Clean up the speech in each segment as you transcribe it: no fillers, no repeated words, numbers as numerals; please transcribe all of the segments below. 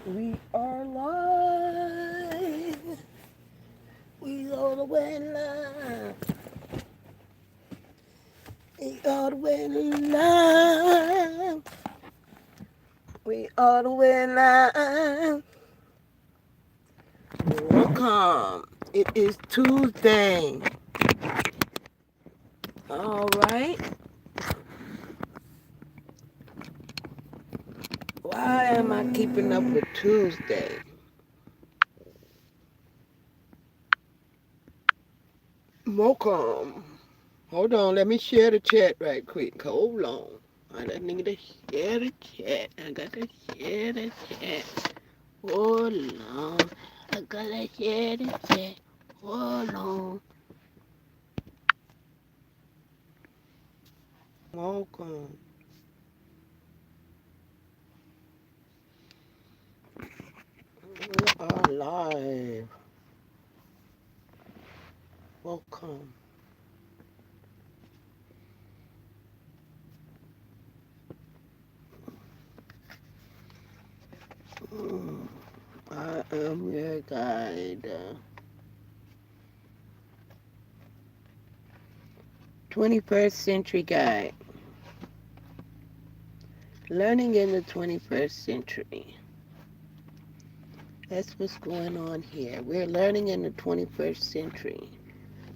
We are live. We all the way live. We all the way live. We all the way live. Welcome. It is Tuesday. All right. Why am I keeping up with Tuesday? Welcome. Hold on, let me share the chat right quick. Hold on. I just need to share the chat. I got to share the chat. Hold on. I gotta share the chat. Hold on. Welcome. We are live. Welcome. I am your guide. 21st Century Guide. Learning in the 21st Century. That's what's going on here. We're learning in the 21st century.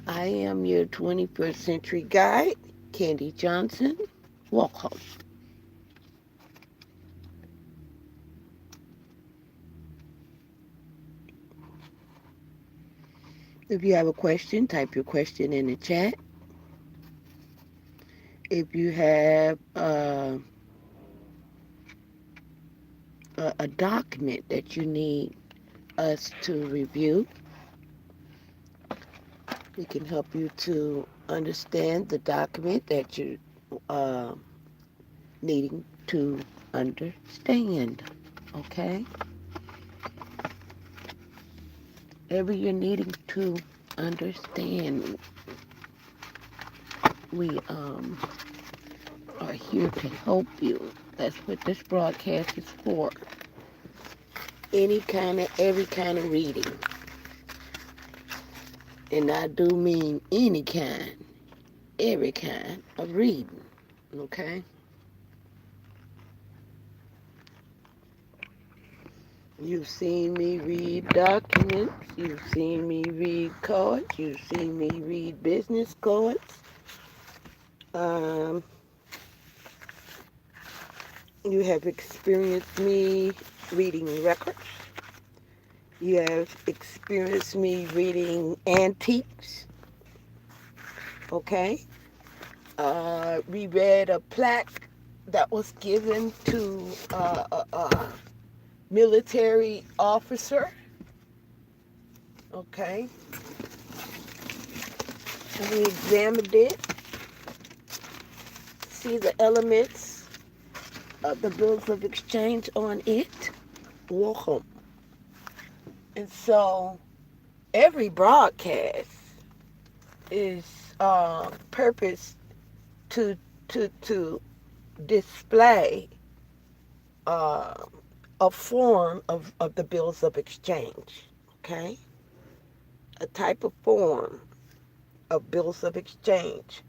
I am your 21st Century Guide, Candy Johnson. Welcome. If you have a question, type your question in the chat. If you have a document that you need us to review, we can help you to understand the document that you're needing to understand. Okay? Whatever you're needing to understand, we are here to help you. That's what this broadcast is for. Every kind of reading. And I do mean any kind, every kind of reading. Okay? You've seen me read documents. You've seen me read cards. You've seen me read business cards. You have experienced me reading records. You have experienced me reading antiques. Okay? We read a plaque that was given to a military officer. Okay? And we examined it. See the elements of the bills of exchange on it. Welcome. And so every broadcast is purposed to display a form of the bills of exchange. Okay? A type of form of bills of exchange.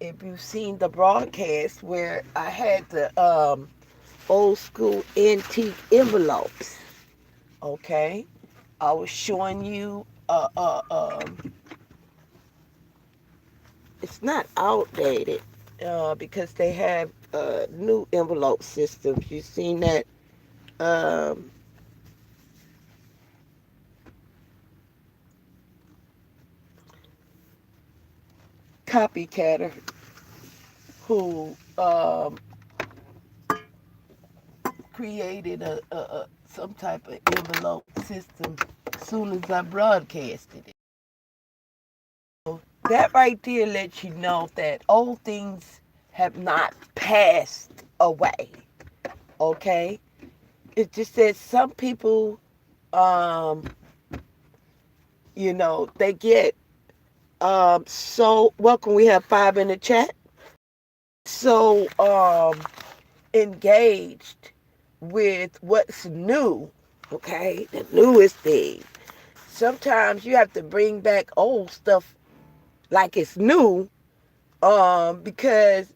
If you've seen the broadcast where I had the old school antique envelopes, okay, I was showing you it's not outdated because they have new envelope systems. You've seen that copycatter who created some type of envelope system as soon as I broadcasted it. So that right there lets you know that old things have not passed away. Okay? It just says some people, they get so welcome. We have 5 in the chat. So engaged with what's new, okay? The newest thing. Sometimes you have to bring back old stuff like it's new, because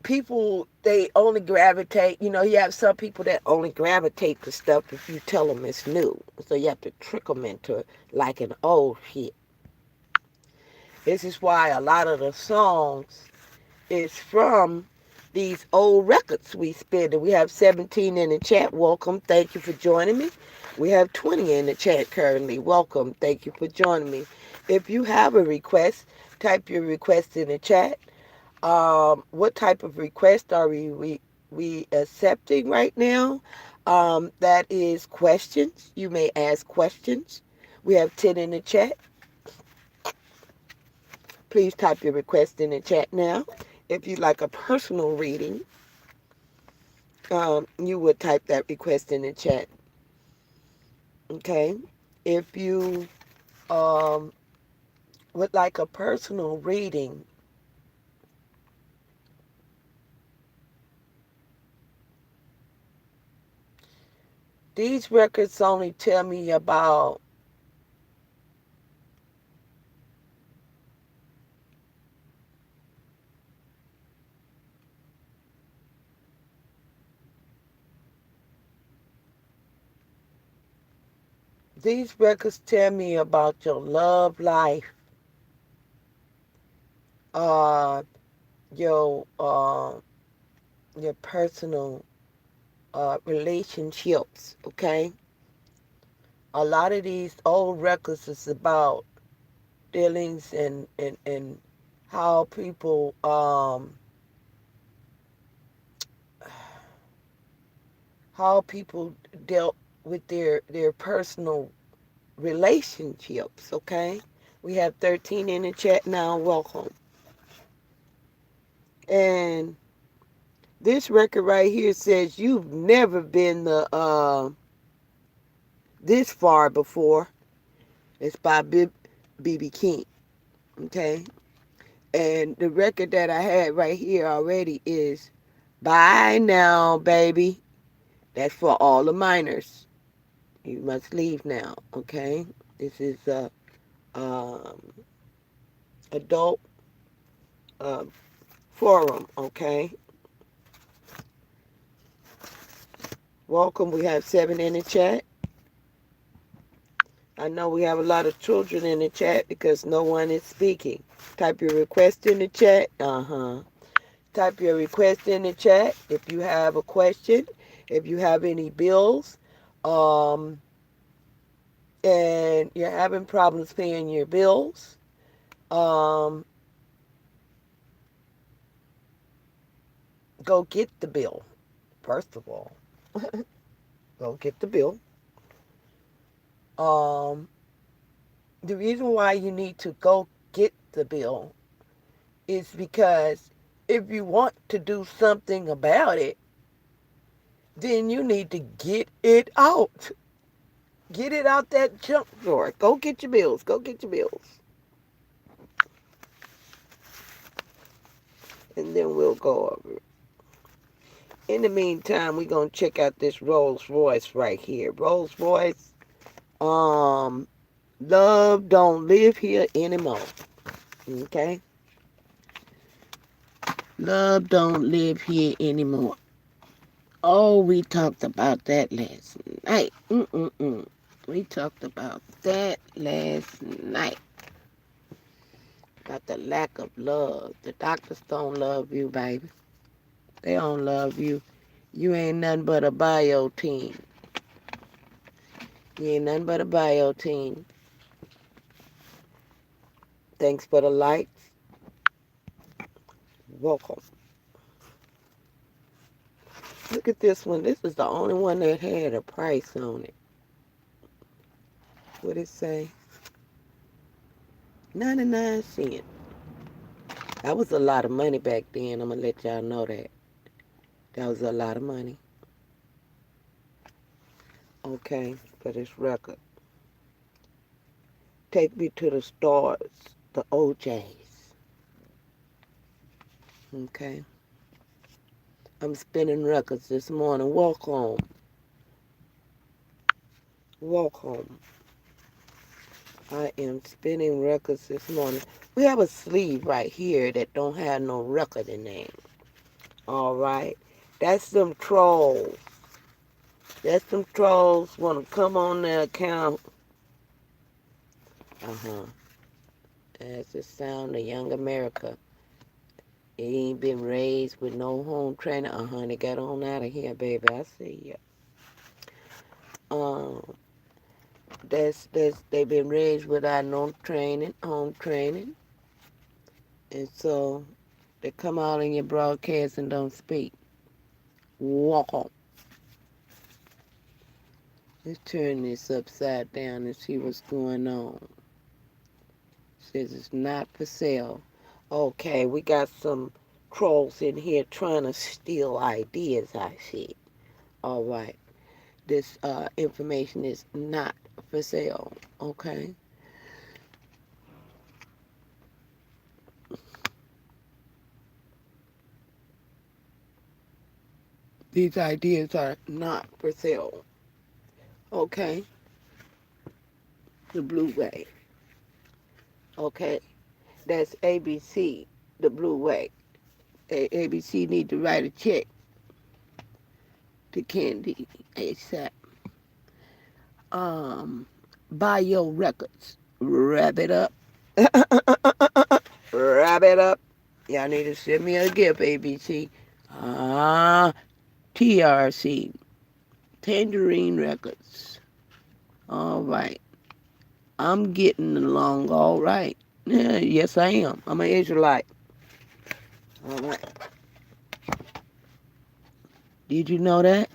people, they only gravitate, you have some people that only gravitate to stuff if you tell them it's new. So you have to trick them into it like an old hit. This is why a lot of the songs is from these old records we spin. And we have 17 in the chat. Welcome. Thank you for joining me. We have 20 in the chat currently. Welcome. Thank you for joining me. If you have a request, type your request in the chat. What type of request are we accepting right now? That is questions. You may ask questions. We have 10 in the chat. Please type your request in the chat now. If you'd like a personal reading, you would type that request in the chat. Okay? If you would like a personal reading, these records only tell me about your love life, your personal relationships. Okay, a lot of these old records is about dealings and how people dealt with their personal relationships. Okay, we have 13 in the chat now. Welcome. And this record right here says you've never been this far before. It's by B.B. King. Okay, and the record that I had right here already is Bye Now, Baby. That's for all the minors. You must leave now. Okay, this is um, adult uh, forum. Okay, welcome. We have 7 in the chat. I know we have a lot of children in the chat because no one is speaking. Type your request in the chat. Type your request in the chat if you have a question, if you have any bills, and you're having problems paying your bills. Go get the bill, first of all. Go get the bill. The reason why you need to go get the bill is because if you want to do something about it, then you need to get it out. Get it out that junk drawer. Go get your bills. Go get your bills. And then we'll go over it. In the meantime, we're going to check out this Rolls Royce right here. Rolls Royce, love don't live here anymore. Okay? Love don't live here anymore. Oh, we talked about that last night. We talked about that last night. About the lack of love. The doctors don't love you, baby. They don't love you. You ain't nothing but a bio team. You ain't nothing but a bio team. Thanks for the likes. Welcome. Look at this one. This is the only one that had a price on it. What it say? 99 cents. That was a lot of money back then. I'm going to let y'all know that. That was a lot of money. Okay, for this record. Take me to the stars, the OJs. Okay. I'm spinning records this morning. Welcome. Welcome. I am spinning records this morning. We have a sleeve right here that don't have no record in name. All right. That's them trolls. That's them trolls want to come on their account. That's the sound of young America. It ain't been raised with no home training. They got on out of here, baby. I see ya. They've been raised without no training, home training. And so they come out in your broadcast and don't speak. Walk on. Let's turn this upside down and see what's going on. Says it's not for sale. Okay, we got some trolls in here trying to steal ideas, I see. All right. This information is not for sale. Okay. These ideas are not for sale. Okay. The blue way. Okay. That's ABC, the blue way. ABC need to write a check to Candy ASAP. Buy your records. Wrap it up. Wrap it up. Y'all need to send me a gift, ABC. TRC. Tangerine Records. All right. I'm getting along all right. Yeah, yes, I am. I'm an Israelite. All right. Did you know that?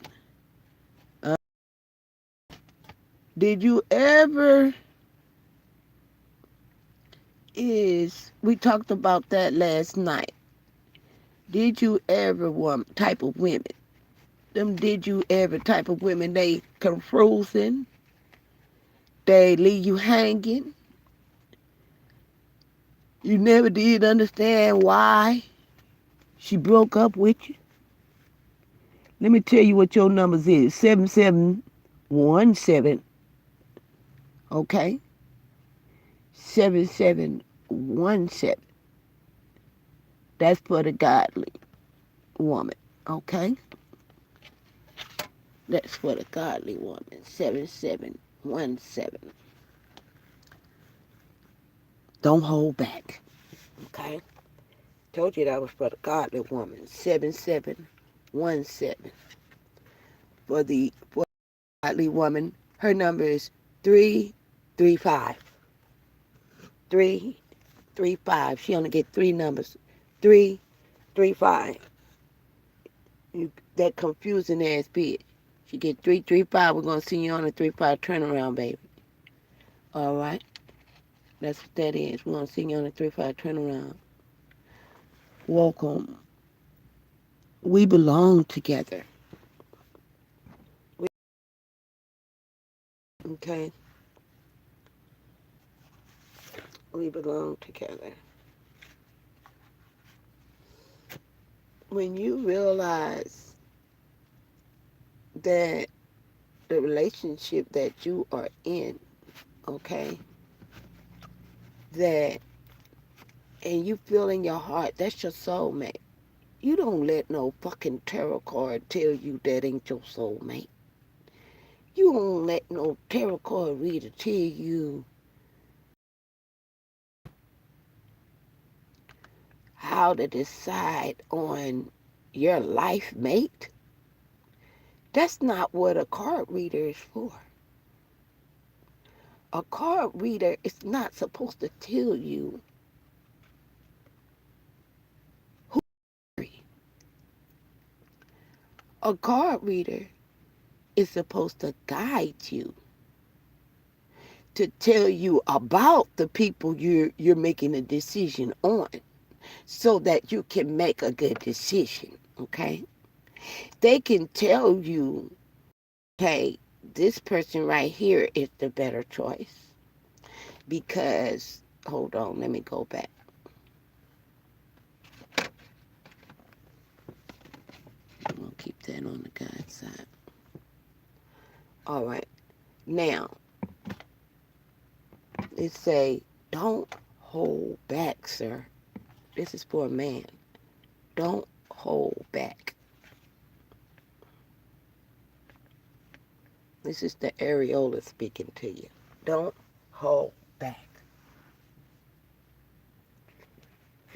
Did you ever we talked about that last night. Did you ever type of women? Them did you ever type of women, they confusing, they leave you hanging. You never did understand why she broke up with you. Let me tell you what your numbers is. 7717. Okay? 7717. That's for the godly woman. Okay? That's for the godly woman. 7717. Don't hold back. Okay? Told you that was for the godly woman. 7717. For the godly woman, her number is 335. 335. She only get three numbers. 335. That confusing ass bitch. She get 335. We're gonna see you on a 35 turnaround, baby. All right. That's what that is. We're gonna see you on a 35 turnaround. Welcome. We belong together. Okay. We belong together. When you realize that the relationship that you are in, okay, that, and you feel in your heart, that's your soulmate. You don't let no fucking tarot card tell you that ain't your soulmate. You don't let no tarot card reader tell you how to decide on your life mate. That's not what a card reader is for. A card reader is not supposed to tell you who to marry. A card reader is supposed to guide you, to tell you about the people you're making a decision on, so that you can make a good decision, okay? They can tell you, hey, this person right here is the better choice. Because, hold on, let me go back. I'm going to keep that on the guy's side. All right. Now, it say, don't hold back, sir. This is for a man. Don't hold back. This is the areola speaking to you. Don't hold back.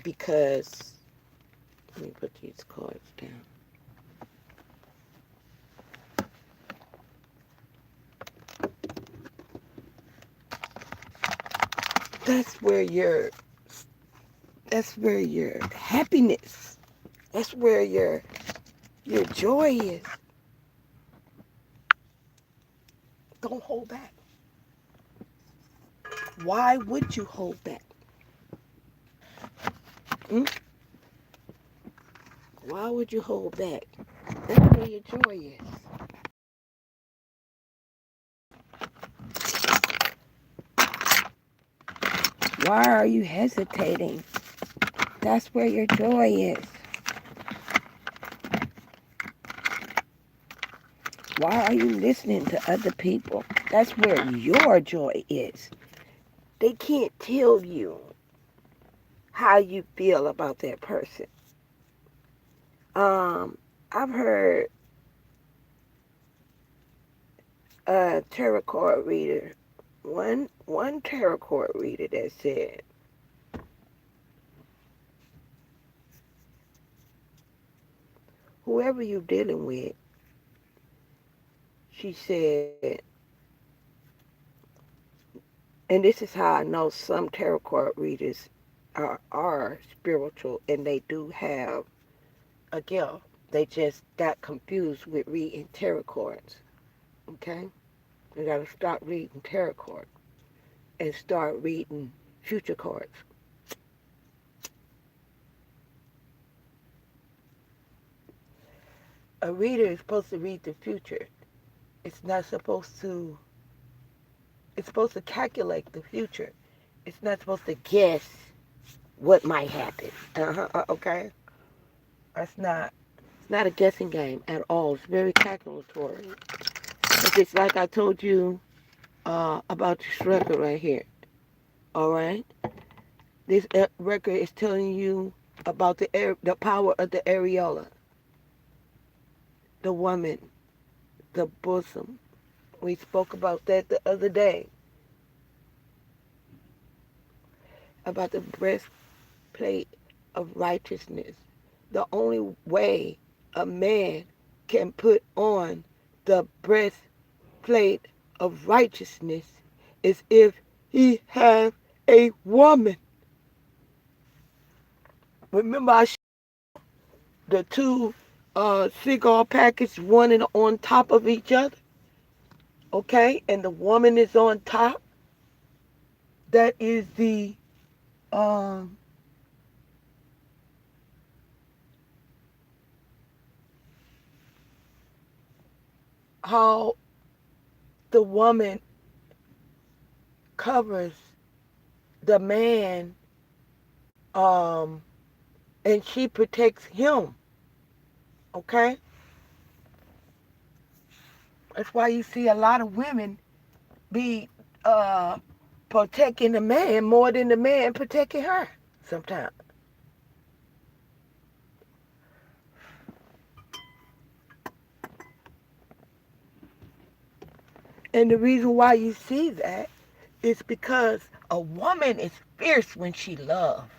Because, let me put these cards down. That's where your happiness, that's where your joy is. Don't hold back. Why would you hold back? Why would you hold back? That's where your joy is. Why are you hesitating? That's where your joy is. Why are you listening to other people? That's where your joy is. They can't tell you how you feel about that person. I've heard a tarot card reader, one tarot card reader that said, whoever you're dealing with, she said, and this is how I know some tarot card readers are spiritual and they do have a gift. They just got confused with reading tarot cards. Okay? You gotta stop reading tarot cards and start reading future cards. A reader is supposed to read the future. It's supposed to calculate the future. It's not supposed to guess what might happen. Okay? It's not a guessing game at all. It's very calculatory. It's like I told you about this record right here. All right? This record is telling you about the power of the areola, the woman, the bosom. We spoke about that the other day. About the breastplate of righteousness. The only way a man can put on the breastplate of righteousness is if he has a woman. Remember I showed the two cigar packets, one on top of each other? Okay? And the woman is on top. That is the how the woman covers the man, and she protects him. Okay? That's why you see a lot of women be protecting the man more than the man protecting her sometimes. And the reason why you see that is because a woman is fierce when she loves.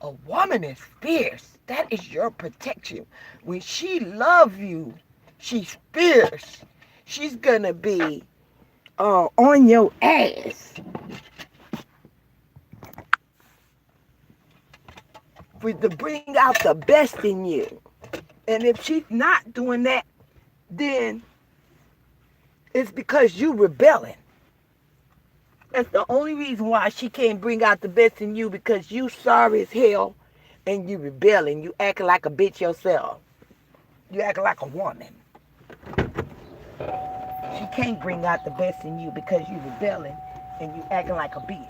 A woman is fierce. That is your protection. When she loves you, she's fierce. She's going to be on your ass. To bring out the best in you. And if she's not doing that, then it's because you rebelling. That's the only reason why she can't bring out the best in you, because you sorry as hell and you rebelling. You acting like a bitch yourself. You acting like a woman. She can't bring out the best in you because you rebelling and you acting like a bitch.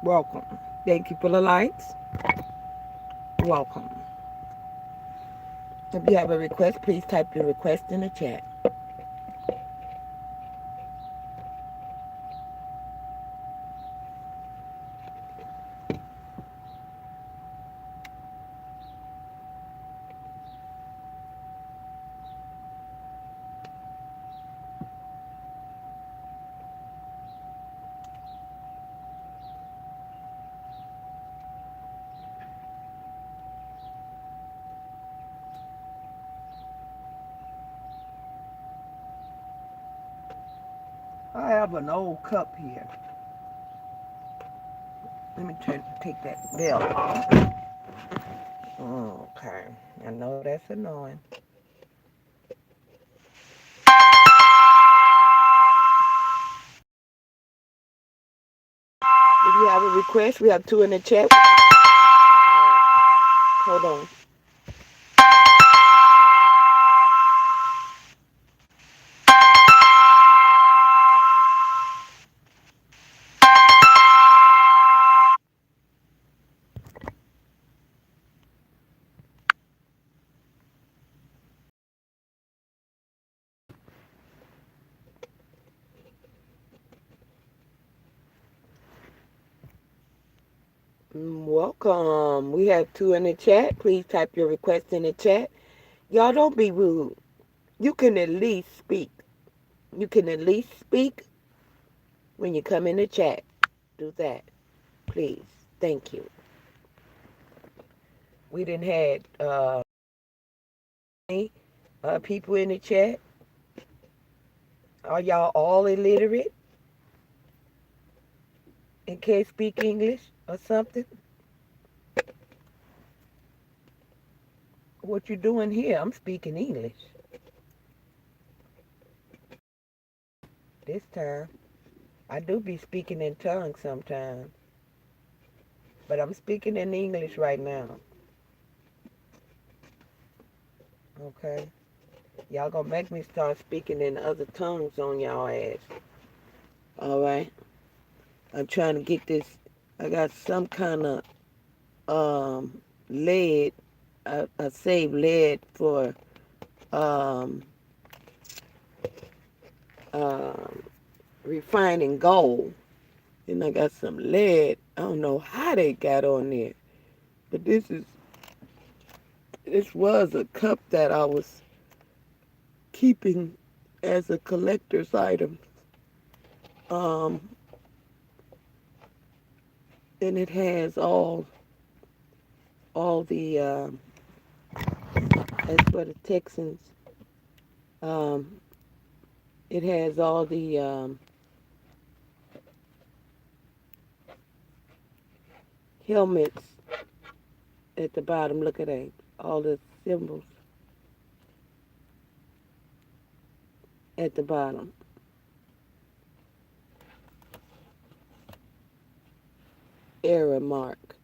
Welcome. Thank you for the lights. Welcome. If you have a request, please type your request in the chat. I have an old cup here. Let me take that bell off. Okay. I know that's annoying. If you have a request, we have 2 in the chat. Hold on. Welcome. We have 2 in the chat. Please type your request in the chat. Y'all don't be rude. You can at least speak. You can at least speak when you come in the chat. Do that. Please. Thank you. We done had people in the chat. Are y'all all illiterate and can't speak English or something? What you doing here? I'm speaking English. This time. I do be speaking in tongues sometimes. But I'm speaking in English right now. Okay? Y'all gonna make me start speaking in other tongues on y'all ass. Alright? I'm trying to get this. I got some kind of lead. I saved lead for refining gold. And I got some lead. I don't know how they got on there. But this was a cup that I was keeping as a collector's item. And it has all the as for the Texans, it has all the helmets at the bottom. Look at that, all the symbols at the bottom. Error mark.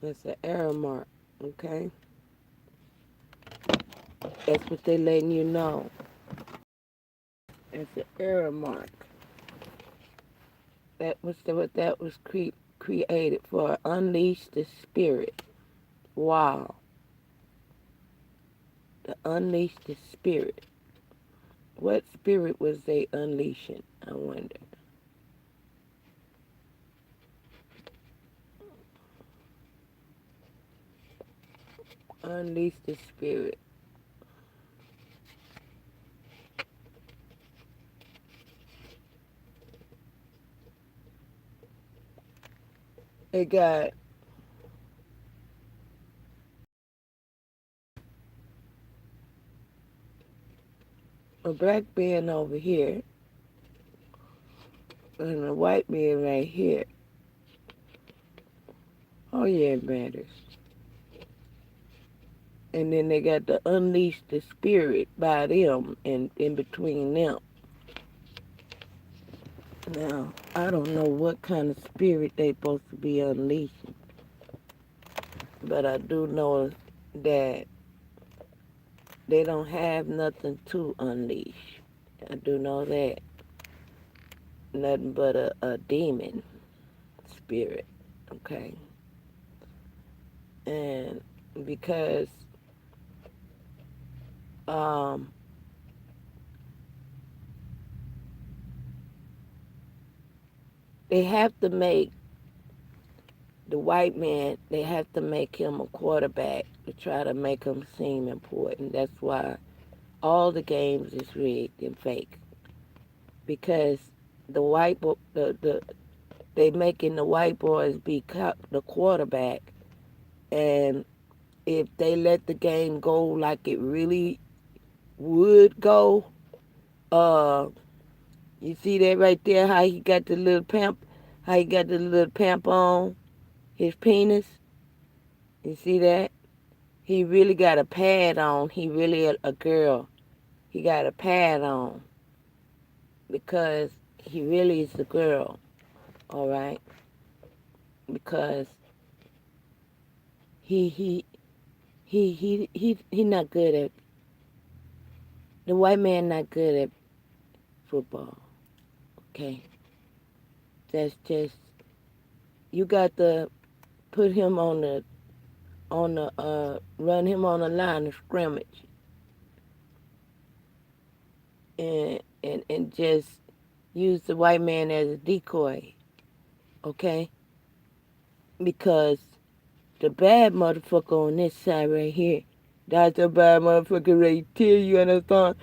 That's an error mark, okay? That's what they're letting you know. It's an error mark. That was what that was created for. Unleash the spirit. Wow. To unleash the spirit. What spirit was they unleashing, I wonder? Unleash the spirit. They got a black man over here and a white man right here. Oh yeah, it matters. And then they got to unleash the spirit by them and in between them. Now, I don't know what kind of spirit they supposed to be unleashing. But I do know that They don't have nothing to unleash. I do know that. Nothing but a demon spirit. Okay. And because um they have to make the white man, they have to make him a quarterback to try to make him seem important. That's why all the games is rigged and fake. Because the white they making the white boys be the quarterback, and if they let the game go like it really would go, uh, you see that right there? How he got the little pimp, how he got the little pimp on his penis. You see that? He really got a pad on. He really a girl. He got a pad on because he really is a girl. All right, because he he he not good at the white man. Not good at football. Okay, that's just you got to put him on the run him on the line of scrimmage and just use the white man as a decoy. Okay, because the bad motherfucker on this side right here, that's the bad motherfucker right there. You understand?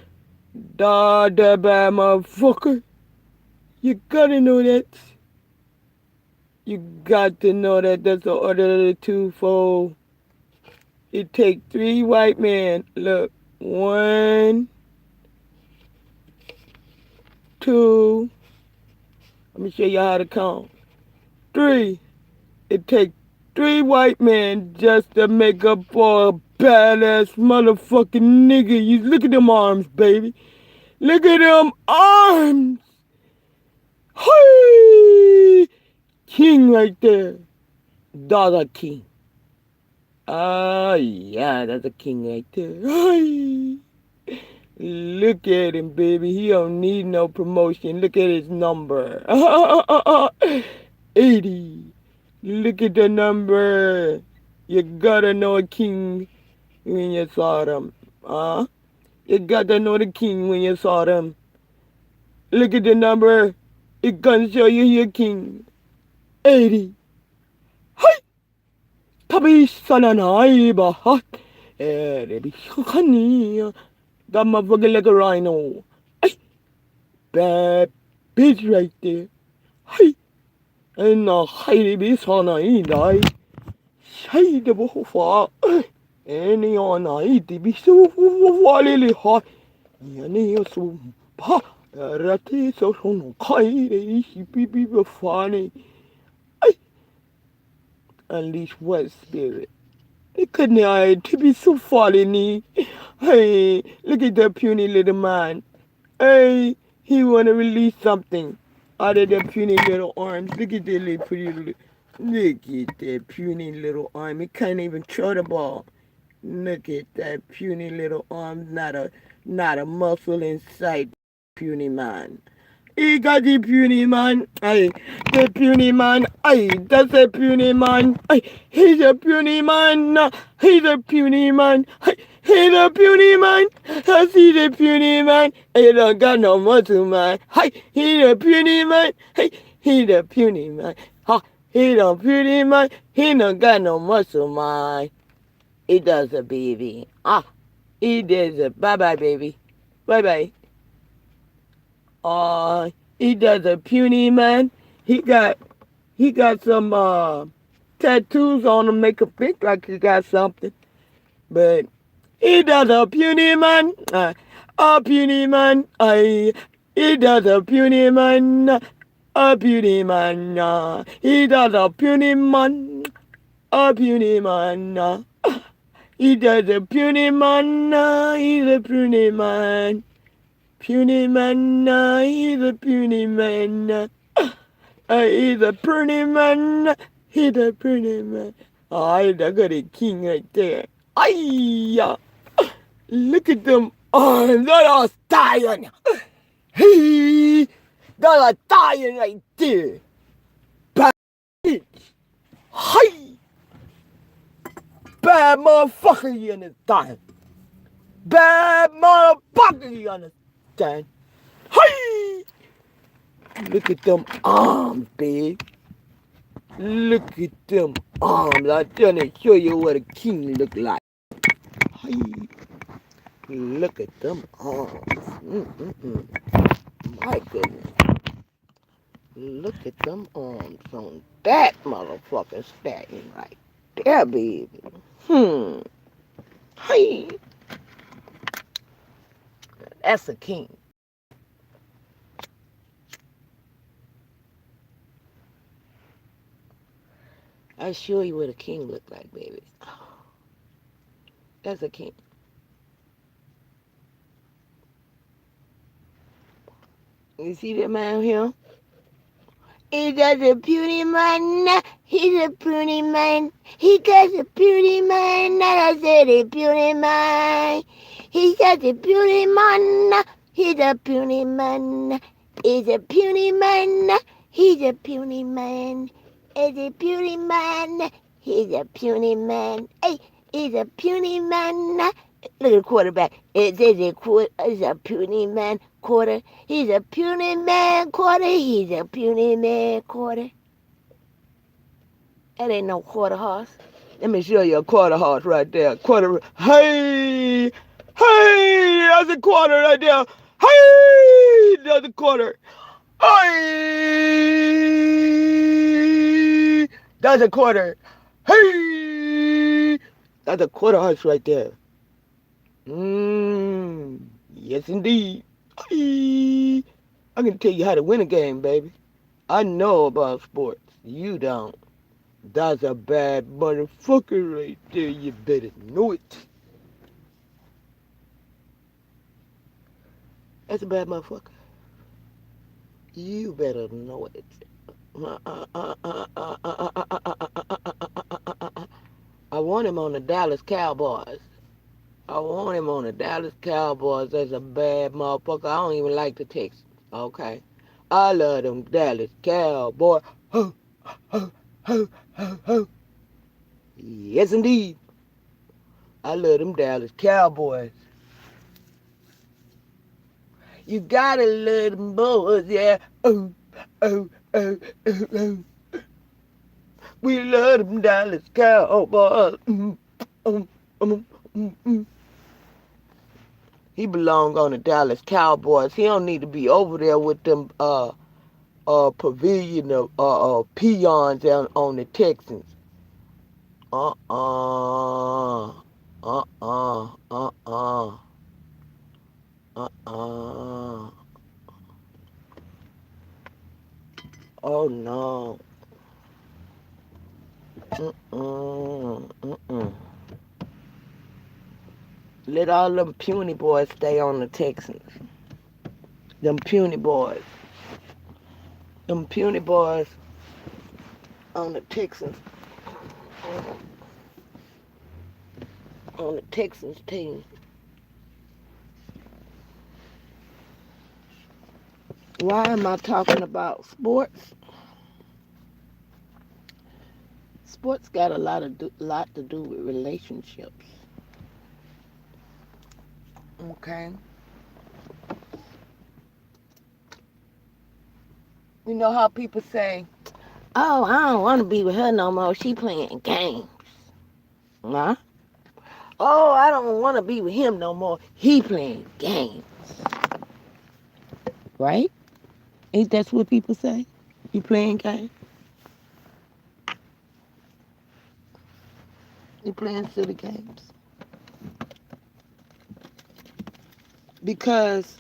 That's the bad motherfucker. You gotta know that. You got to know that that's the order of the twofold. It take 3 white men. Look, 1, 2. Let me show you how to count. 3. It take 3 white men just to make up for a badass motherfucking nigga. You look at them arms, baby. Look at them arms. Hey! King right there. That's a king. Yeah, that's a king right there. Hey! Look at him, baby. He don't need no promotion. Look at his number. 80. Look at the number. You gotta know a king when you saw them. You gotta know the king when you saw them. Look at the number. It gonna show you your king. 80. Hey! Tabi sana na iba ha. Baby, honey. That motherfucker like a rhino. Hey! Bad bitch right there. Hey! And hey, be sana idai. Hey, the bufa. Any on I be so wally hot. Yani so pa. Rati so no kai. She be funny. Unleash what spirit? It couldn't I to be so funny. Hey, look at that puny little man. Hey, he wanna release something out of that puny little arms. Look at that little pretty little. Look at that puny little arm. It can't even throw the ball. Look at that puny little arm. Not a muscle in sight. Puny man. He got the puny man. Aye, the puny man. Aye, that's a puny man. Aye, he's a puny man. He's a puny man. Aye, he's a puny man. I see the puny man. He don't got no muscle man. Aye, he's a puny man. Hey, he's a puny man. Ha, he's a puny man. He don't got no muscle man. He does a baby. He does a bye-bye, baby. Bye-bye. He does a puny man. He got some tattoos on him, make him think like he got something. But he does a puny man. A puny man. He does a puny man. A puny man. He does a puny man. A puny man. He does a puny man. He's a puny man. Puny man, he's a puny man. He's a puny man. He's a puny man. I got a king right there. Ay-ya. Look at them arms. That are stallion. Hey, that a stallion right there. Bad bitch. Hey, bad motherfucker, you understand? Bad motherfucker, you understand? Hey, look at them arms, babe. Look at them arms. I'm trying to show you what a king look like. Hey, look at them arms. My goodness. Look at them arms on that motherfucking stallion right there, baby. Hey. That's a king. I'll show you what a king look like, baby. That's a king. You see that man here? He does a beauty man. He's a beauty man. He does a beauty man. I said a beauty man. He's just a beauty man. He's a beauty man. He's a beauty man. He's a beauty man. He's a beauty man. He's a beauty man. Hey, he's a beauty man. Look at the quarterback. It's a puny man quarter. He's a puny man quarter. He's a puny man quarter. That ain't no quarter horse. Let me show you a quarter horse right there. Quarter. Hey, hey, that's a quarter right there. Hey, that's a quarter. Hey, that's a quarter. Hey, that's a quarter horse right there. Yes indeed. I can tell you how to win a game, baby. I know about sports. You don't. That's a bad motherfucker right there. You better know it. That's a bad motherfucker. You better know it. I want him on the Dallas Cowboys. I want him on the Dallas Cowboys. That's a bad motherfucker. I don't even like the Texans. Okay. I love them Dallas Cowboys. Ho, ho, ho, ho, ho. Yes, indeed. I love them Dallas Cowboys. You gotta love them boys, yeah. Oh, oh, oh, oh, oh. We love them Dallas Cowboys. He belong on the Dallas Cowboys. He don't need to be over there with them pavilion of peons on the Texans. Uh-uh. Uh-uh. Uh-uh. Uh-uh. Oh, no. Let all them puny boys stay on the Texans. Them puny boys. Them puny boys on the Texans. On the Texans team. Why am I talking about sports? Sports got a lot to do with relationships. Okay. You know how people say, "Oh, I don't want to be with her no more. She playing games." Huh? Oh, I don't want to be with him no more. He playing games. Right? Ain't that what people say? You playing games? You playing silly games? Because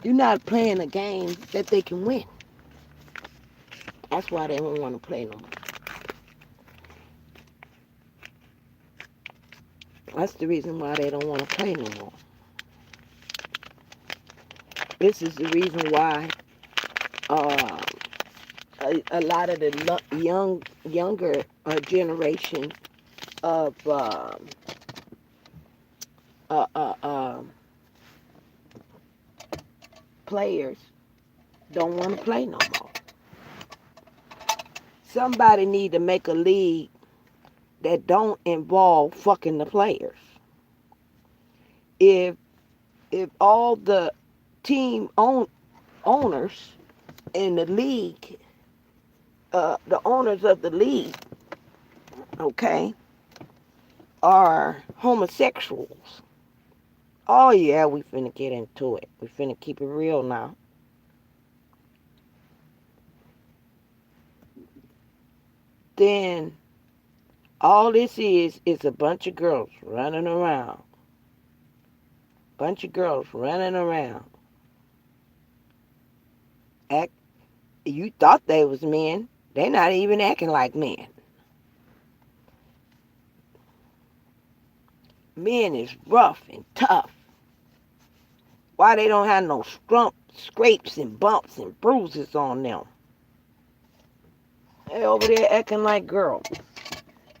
you're not playing a game that they can win. That's why they don't want to play no more. That's the reason why they don't want to play no more. This is the reason why a lot of the younger generation of players don't want to play no more. Somebody need to make a league that don't involve fucking the players. If all the team owners in the league, the owners of the league, okay, are homosexuals. Oh yeah, we finna get into it. We finna keep it real now. Then all this is a bunch of girls running around. Bunch of girls running around. You thought they was men. They're not even acting like men. Men is rough and tough. Why they don't have no scrapes and bumps and bruises on them? They over there acting like girls.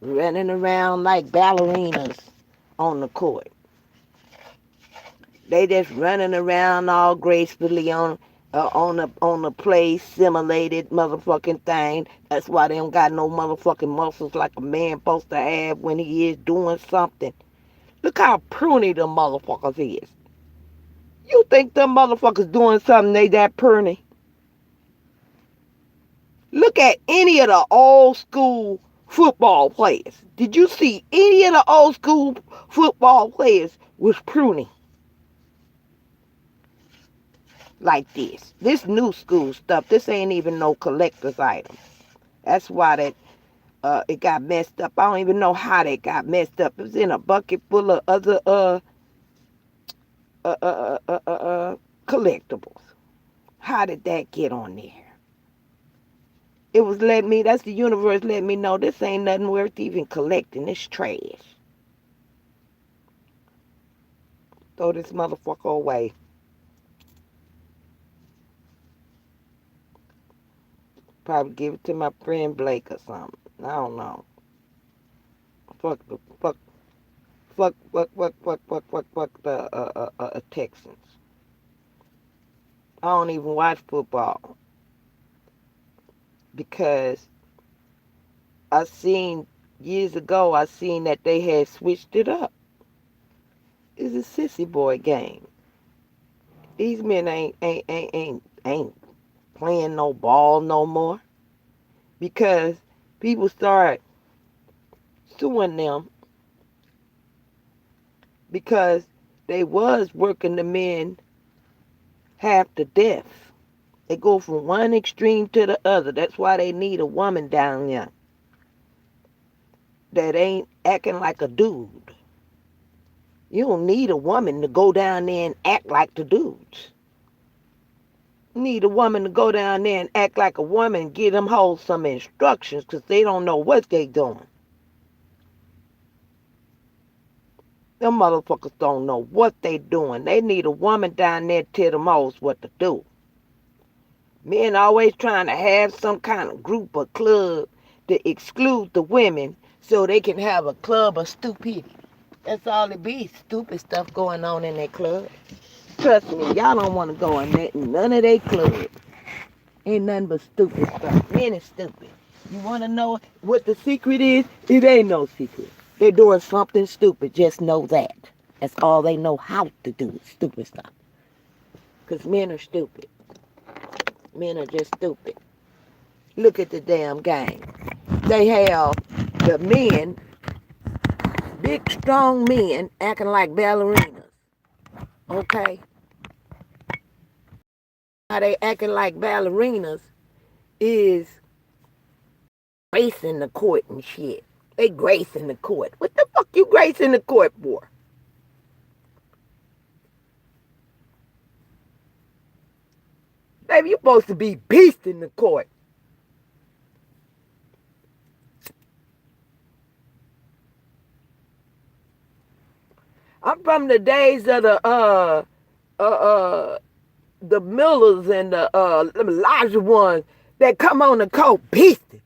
Running around like ballerinas on the court. They just running around all gracefully on the play simulated motherfucking thing. That's why they don't got no motherfucking muscles like a man supposed to have when he is doing something. Look how pruny them motherfuckers is. You think them motherfuckers doing something they that pruny? Look at any of the old school football players. Did you see any of the old school football players was pruny? Like this. This new school stuff, this ain't even no collector's item. That's why it got messed up. I don't even know how they got messed up. It was in a bucket full of other collectibles. How did that get on there? It was that's the universe letting me know this ain't nothing worth even collecting. It's trash. Throw this motherfucker away. Probably give it to my friend Blake or something. I don't know. Fuck the Texans. I don't even watch football because years ago I seen that they had switched it up. It's a sissy boy game. These men ain't playing no ball no more because people start suing them because they was working the men half to death. They go from one extreme to the other. That's why they need a woman down there that ain't acting like a dude. You don't need a woman to go down there and act like the dudes. You need a woman to go down there and act like a woman and give them hoes some instructions because they don't know what they doing. Them motherfuckers don't know what they doing. They need a woman down there to tell them hoes what to do. Men always trying to have some kind of group or club to exclude the women so they can have a club of stupidity. That's all it be, stupid stuff going on in that club. Trust me, y'all don't want to go in none of they clubs. Ain't nothing but stupid stuff. Men is stupid. You want to know what the secret is? It ain't no secret. They're doing something stupid. Just know that. That's all they know how to do, stupid stuff. Because men are stupid. Men are just stupid. Look at the damn game. They have the men, big strong men, acting like ballerinas. Okay? How they acting like ballerinas is gracing the court and shit. They gracing the court. What the fuck you gracing the court for? Baby, you supposed to be beast in the court. I'm from the days of the Millers and the Elijah ones that come on the court beasting,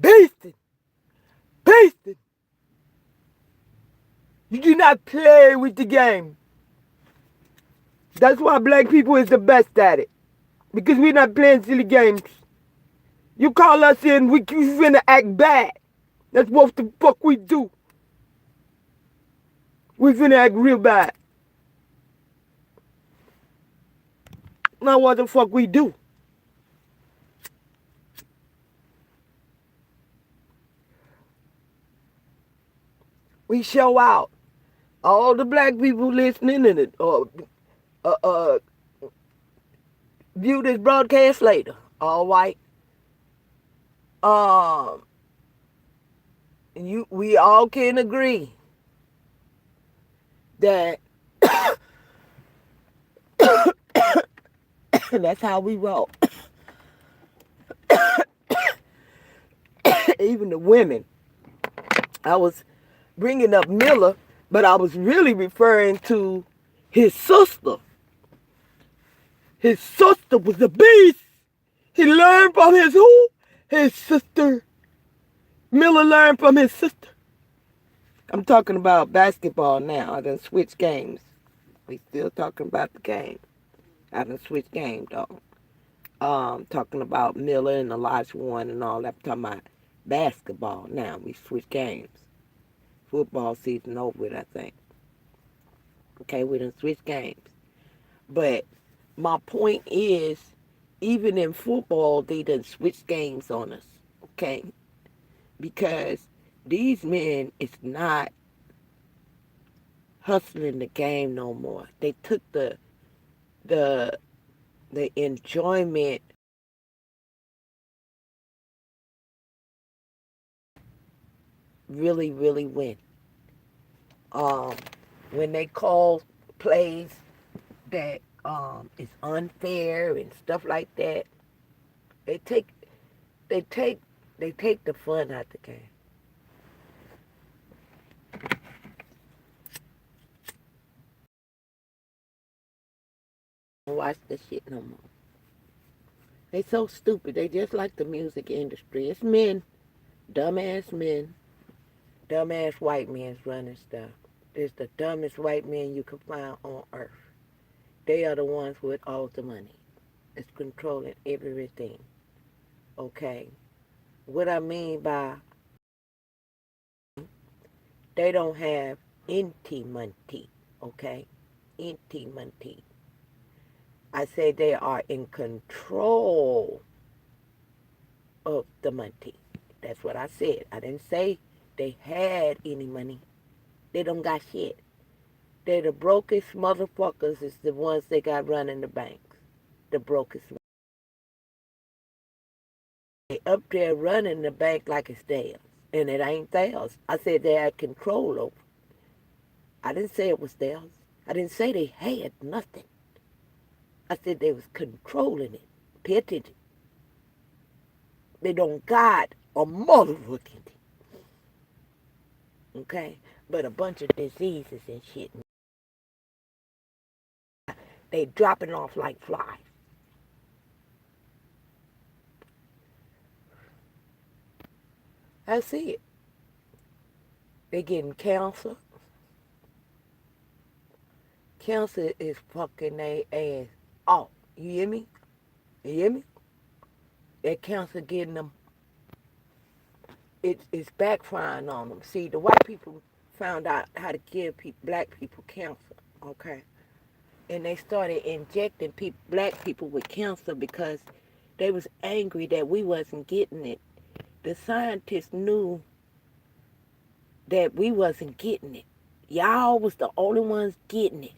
beasting, beasting. You do not play with the game. That's why black people is the best at it. Because we're not playing silly games. You call us in, we finna act bad. That's what the fuck we do. We finna act real bad. Now what the fuck we do? We show out. All the black people listening and view this broadcast later. All white. We all can agree that that's how we roll. Even the women. I was bringing up Miller, but I was really referring to his sister. His sister was a beast. He learned from his who? His sister. Miller learned from his sister. I'm talking about basketball now. I done switched games. We still talking about the game. I done switched game, though. Talking about Miller and Elijah Warren and all that. I'm talking about basketball now. We switched games. Football season over with, I think. Okay, we done switched games. But my point is, even in football, they done switched games on us. Okay? Because these men is not hustling the game no more. They took the enjoyment really, really win. When they call plays that is unfair and stuff like that, they take the fun out the game. Don't watch this shit no more. They so stupid. They just like the music industry. It's men, dumbass white men running stuff. It's the dumbest white men you can find on earth. They are the ones with all the money. It's controlling everything. Okay? What I mean by they don't have intimacy. Okay? Intimacy. I say they are in control of the money. That's what I said. I didn't say they had any money. They don't got shit. They're the brokest motherfuckers is the ones they got running the banks. The brokest. They up there running the bank like it's theirs. And it ain't theirs. I said they had control over it. I didn't say it was theirs. I didn't say they had nothing. I said they was controlling it. Pay attention. They don't got a motherfucking thing. Okay? But a bunch of diseases and shit. They dropping off like flies. I see it. They getting cancer. Cancer is fucking their ass off. You hear me? You hear me? That cancer getting them, it's backfiring on them. See, the white people found out how to give black people cancer, okay? And they started injecting black people with cancer because they was angry that we wasn't getting it. The scientists knew that we wasn't getting it. Y'all was the only ones getting it.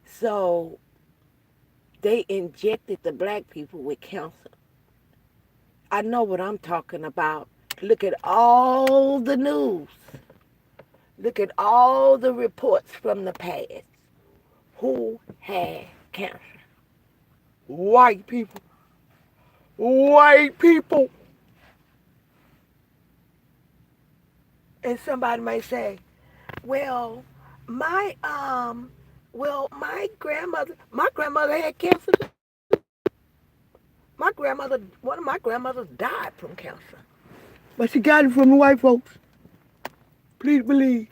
So they injected the black people with cancer. I know what I'm talking about. Look at all the news. Look at all the reports from the past. Who had cancer? White people. White people. And somebody may say, well, my grandmother had cancer. One of my grandmothers died from cancer. But she got it from the white folks. Please believe.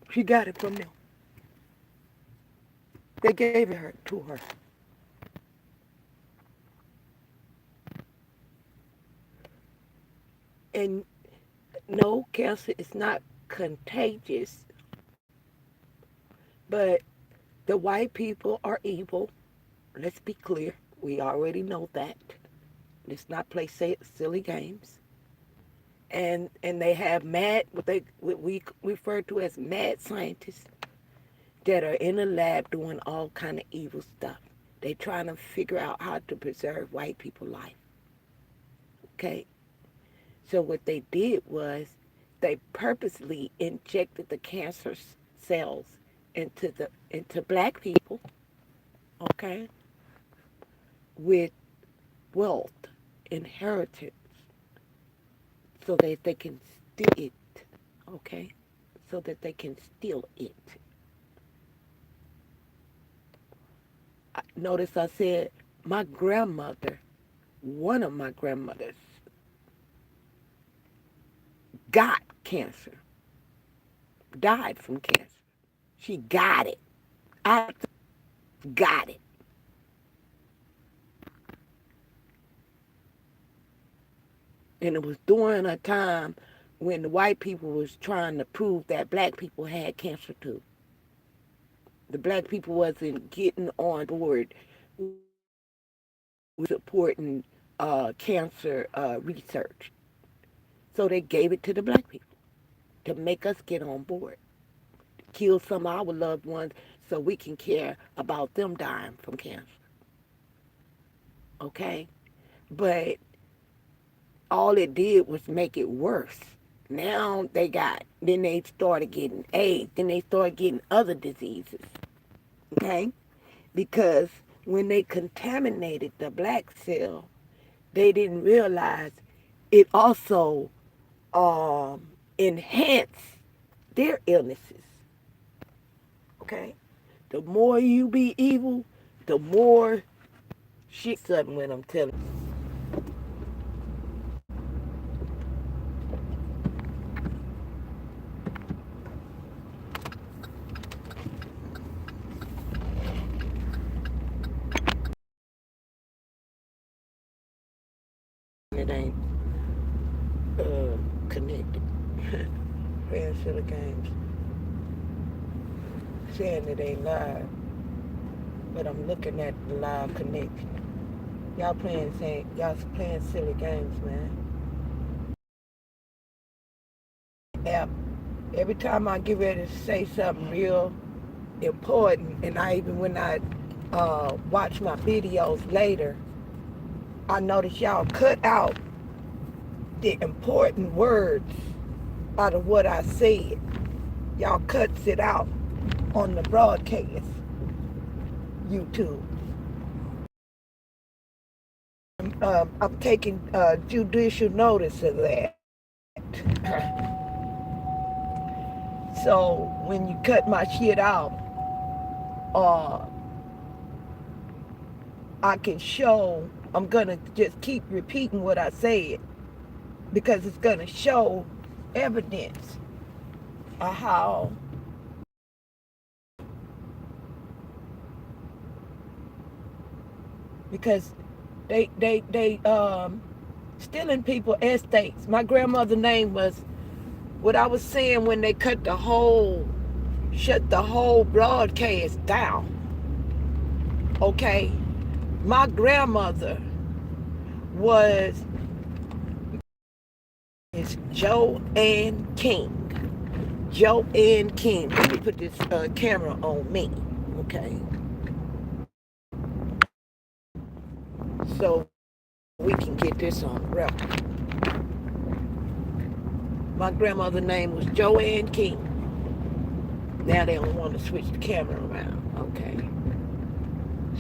She got it from them. They gave it to her. And no, cancer is not contagious, but the white people are evil. Let's be clear. We already know that. Let's not play silly games. And they have what we refer to as mad scientists that are in the lab doing all kind of evil stuff. They trying to figure out how to preserve white people's life. Okay? So what they did was they purposely injected the cancer cells into black people, okay, with wealth, inheritance, so that they can steal it, okay, so that they can steal it. Notice I said my grandmother, one of my grandmothers, got cancer, died from cancer. She got it. I got it. And it was during a time when the white people was trying to prove that black people had cancer too. The black people wasn't getting on board with supporting cancer research. So they gave it to the black people to make us get on board, kill some of our loved ones so we can care about them dying from cancer. Okay? But all it did was make it worse. Now then they started getting AIDS, then they started getting other diseases. Okay? Because when they contaminated the black cell, they didn't realize it also enhanced their illnesses. Okay? The more you be evil, the more shit sudden when I'm telling you. It ain't connected. Playing silly games. Saying it ain't live. But I'm looking at the live connection. Y'all playing silly games, man. App. Every time I get ready to say something real important, and when I watch my videos later, I notice y'all cut out the important words out of what I said. Y'all cuts it out on the broadcast, YouTube. I'm taking judicial notice of that. So when you cut my shit out, I can show, I'm gonna just keep repeating what I said because it's gonna show evidence of how because they stealing people estates. My grandmother's name was what I was saying when they shut the whole broadcast down. Okay, my grandmother was Joanne King. Joanne King. Let me put this camera on me. Okay. So we can get this on record. My grandmother's name was Joanne King. Now they don't want to switch the camera around. Okay.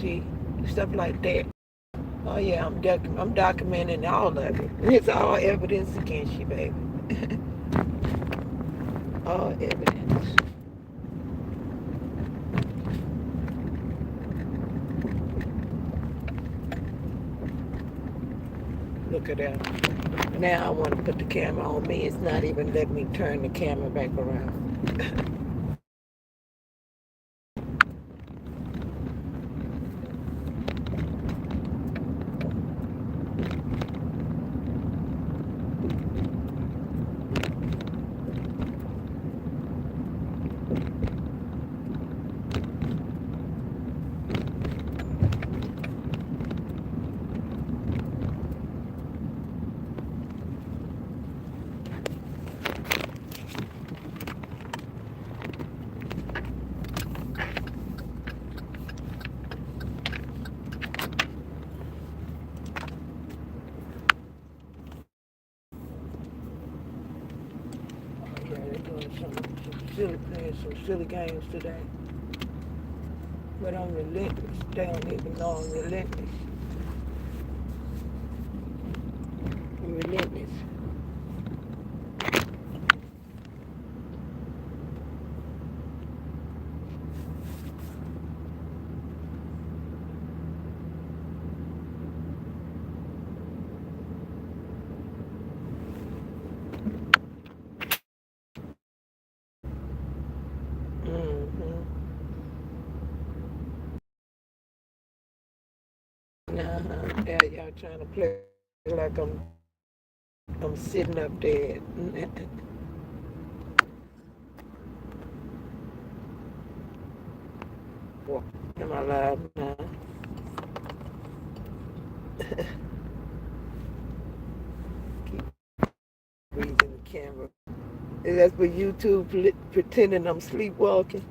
See? Stuff like that. Oh yeah, I'm documenting all of it. It's all evidence against you, baby. All evidence. Look at that. Now I want to put the camera on me. It's not even letting me turn the camera back around. Yeah, they're doing some silly games today. But I'm relentless. They don't even know I'm relentless. I'm relentless. Mm-hmm. Uh-huh. Yeah, y'all trying to play like I'm sitting up there. Am I live now? Keep breathing the camera. That's what YouTube pretending I'm sleepwalking.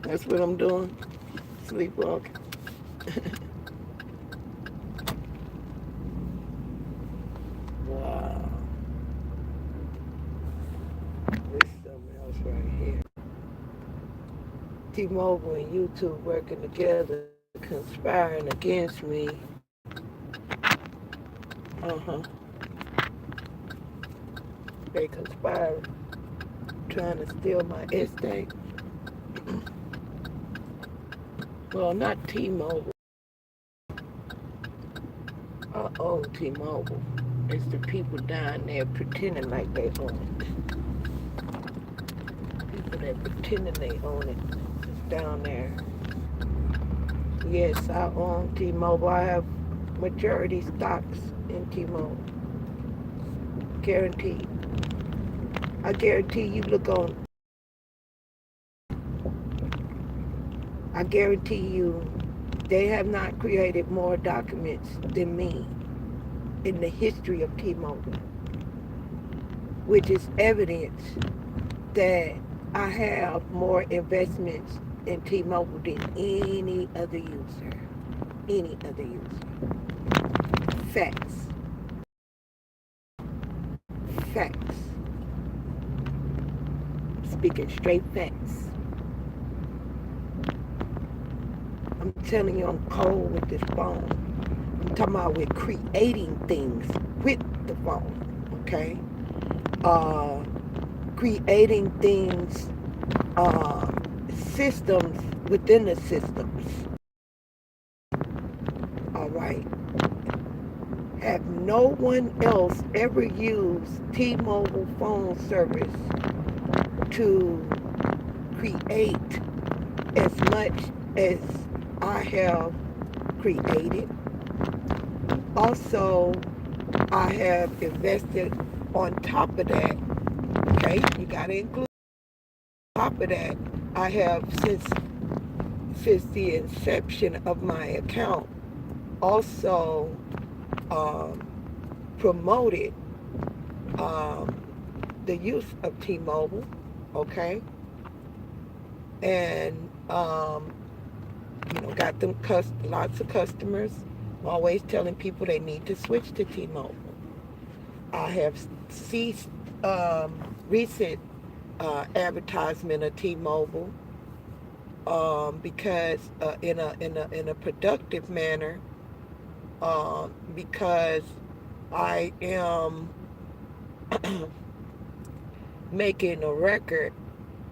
That's what I'm doing. Sleepwalking. Wow. This is something else right here. T-Mobile and YouTube working together, conspiring against me. Uh-huh. They conspiring, trying to steal my estate. Well, not T-Mobile. I own T-Mobile. It's the people down there pretending like they own it. People that pretending they own it. It's down there. Yes, I own T-Mobile. I have majority stocks in T-Mobile. Guaranteed. I guarantee you look on. I guarantee you they have not created more documents than me in the history of T-Mobile, which is evidence that I have more investments in T-Mobile than any other user. Any other user. Facts. Facts. Speaking straight facts. I'm telling you, I'm cold with this phone. I'm talking about we're creating things with the phone, okay? Creating things, systems within the systems. All right. Have no one else ever used T-Mobile phone service to create as much as I have created. Also, I have invested on top of that. Okay, you got to include on top of that. I have since the inception of my account also promoted the use of T-Mobile. Okay, and got them lots of customers. I'm always telling people they need to switch to T-Mobile. I have ceased recent advertisement of T-Mobile because in a productive manner, because I am making a record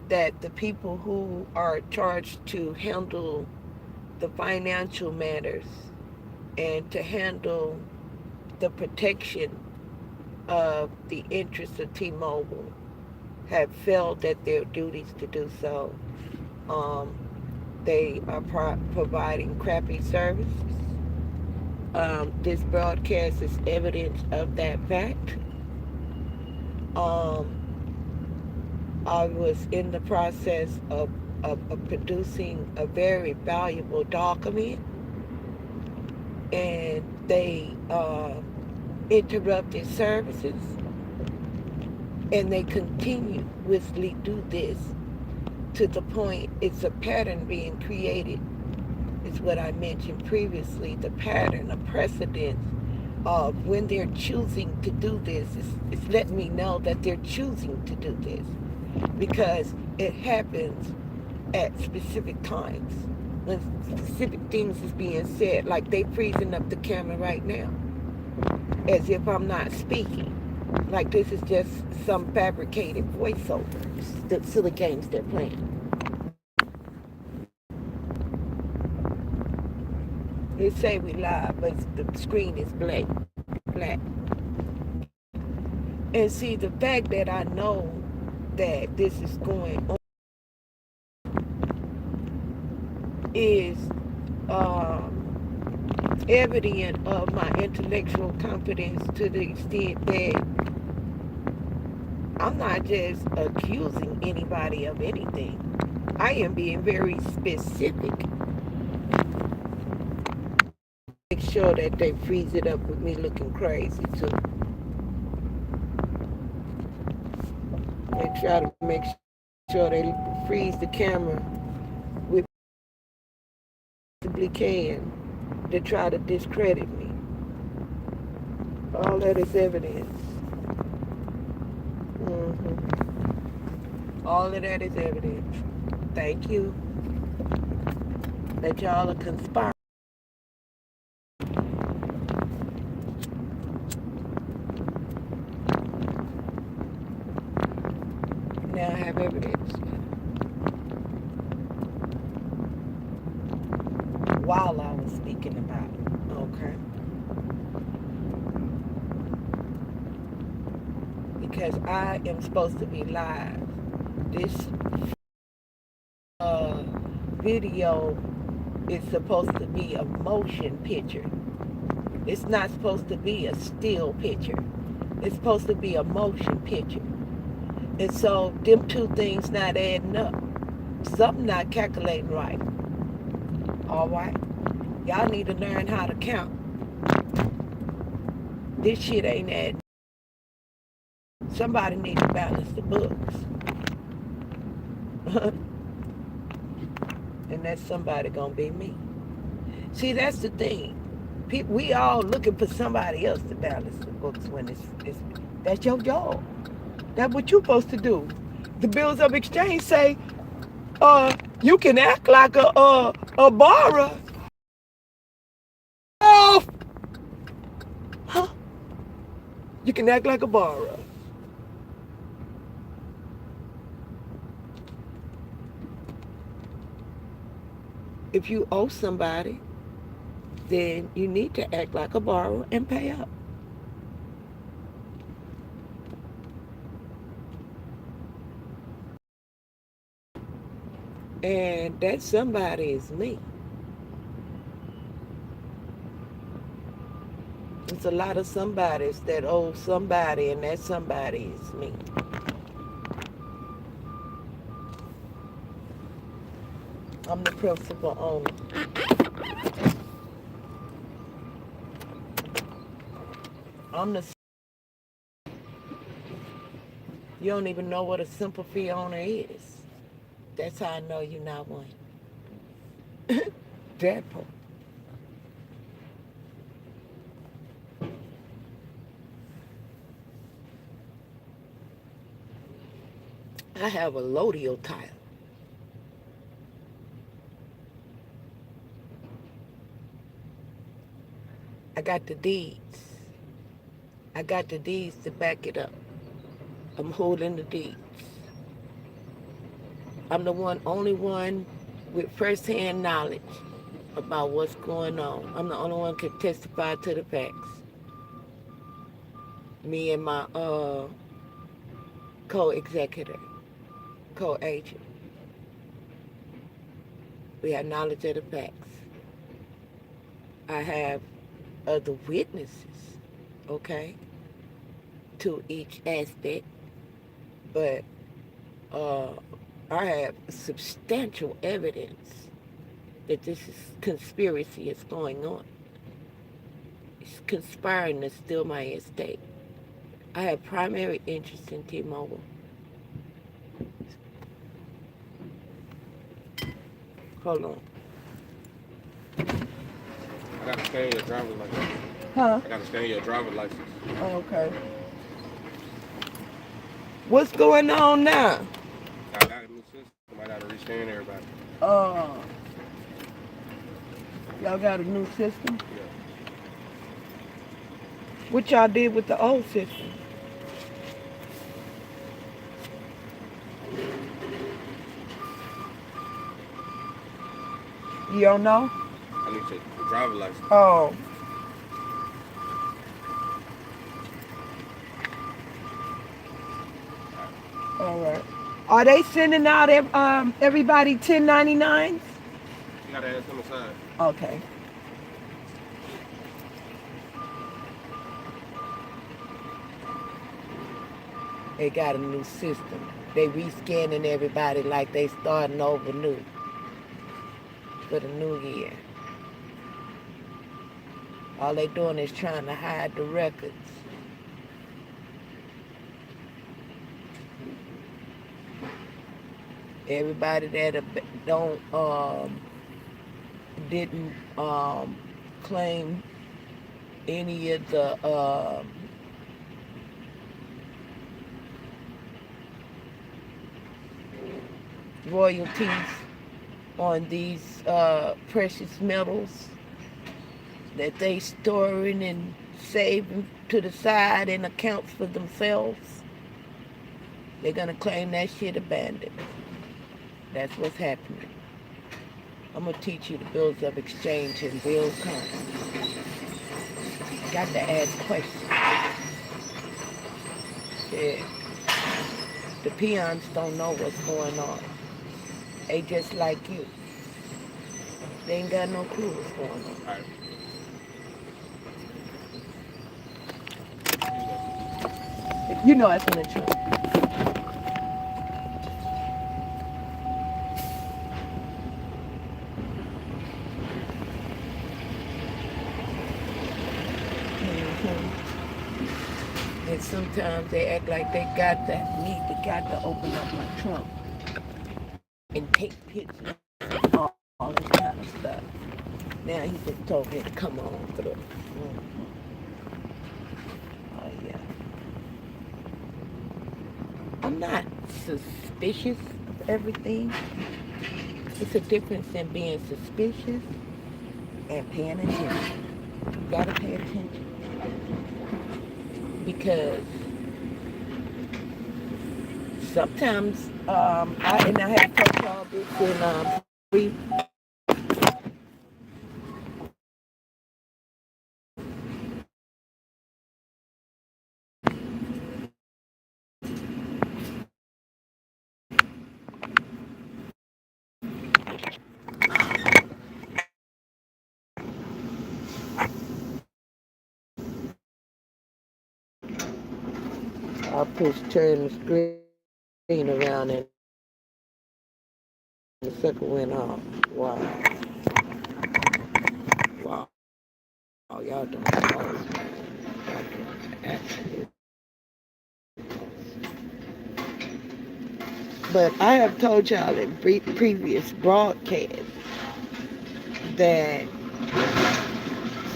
that the people who are charged to handle the financial matters and to handle the protection of the interests of T-Mobile have failed at their duties to do so. Um, they are providing crappy services. This broadcast is evidence of that fact. I was in the process of producing a very valuable document, and they interrupted services, and they continuously do this to the point it's a pattern being created. It's what I mentioned previously, the pattern, a precedent of when they're choosing to do this. It's letting me know that they're choosing to do this because it happens at specific times when specific things is being said, like they freezing up the camera right now as if I'm not speaking, like this is just some fabricated voiceover. The silly games they're playing. They say we live, but the screen is black. And see, the fact that I know that this is going on is evident of my intellectual competence to the extent that I'm not just accusing anybody of anything. I am being very specific. Make sure that they freeze it up with me looking crazy too. They try to make sure they freeze the camera with possibly can to try to discredit me. All that is evidence. All of that is evidence. Thank you. That y'all are conspiring. Now I have evidence. While I was speaking about it, okay? Because I am supposed to be live. This video is supposed to be a motion picture. It's not supposed to be a still picture. It's supposed to be a motion picture. And so them two things not adding up. Something not calculating right. All right? Y'all need to learn how to count. This shit ain't adding. Somebody needs to balance the books. And that somebody gonna be me. See, that's the thing. We all looking for somebody else to balance the books when it's that's your job. That's what you're supposed to do. The bills of exchange say, you can act like a borrower. Oh, huh? You can act like a borrower. If you owe somebody, then you need to act like a borrower and pay up. And that somebody is me. It's a lot of somebodies that owe somebody, and that somebody is me. I'm the principal owner. You don't even know what a simple fee owner is. That's how I know you're not one. That part. I have a lodial title. I got the deeds. I got the deeds to back it up. I'm holding the deeds. I'm the only one with first-hand knowledge about what's going on. I'm the only one who can testify to the facts. Me and my co-executor, co-agent. We have knowledge of the facts. I have other witnesses, okay, to each aspect, but I have substantial evidence that this conspiracy is going on. It's conspiring to steal my estate. I have primary interest in T-Mobile. Hold on. I gotta scan your driver's license. Huh? I gotta scan your driver's license. Oh, okay. What's going on now? I got a new system. I gotta rescan everybody. Y'all got a new system? Yeah. What y'all did with the old system? You don't know? I need your driver's license. Oh. All right. Are they sending out everybody 1099s? You gotta ask them aside. Okay. They got a new system. They rescanning everybody like they starting over new for the new year. All they doing is trying to hide the records. Everybody that didn't claim any of the royalties on these precious metals that they storing and saving to the side in accounts for themselves, they're gonna claim that shit abandoned. That's what's happening. I'm gonna teach you the bills of exchange and bill counts. Got to ask questions. Yeah. The peons don't know what's going on. They just like you. They ain't got no clue what's going on. All right. You know that's in the trunk. And sometimes they act like they got to open up my trunk and take pictures and all this kind of stuff. Now he just told me to come on through. Oh yeah. I'm not suspicious of everything. It's a difference in being suspicious and paying attention. You gotta pay attention. Because sometimes, I have told y'all this in brief. I'll turn the screen around and the sucker went off. Wow. Wow. Oh, y'all don't know. But I have told y'all in previous broadcasts that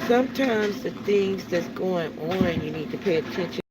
sometimes the things that's going on, you need to pay attention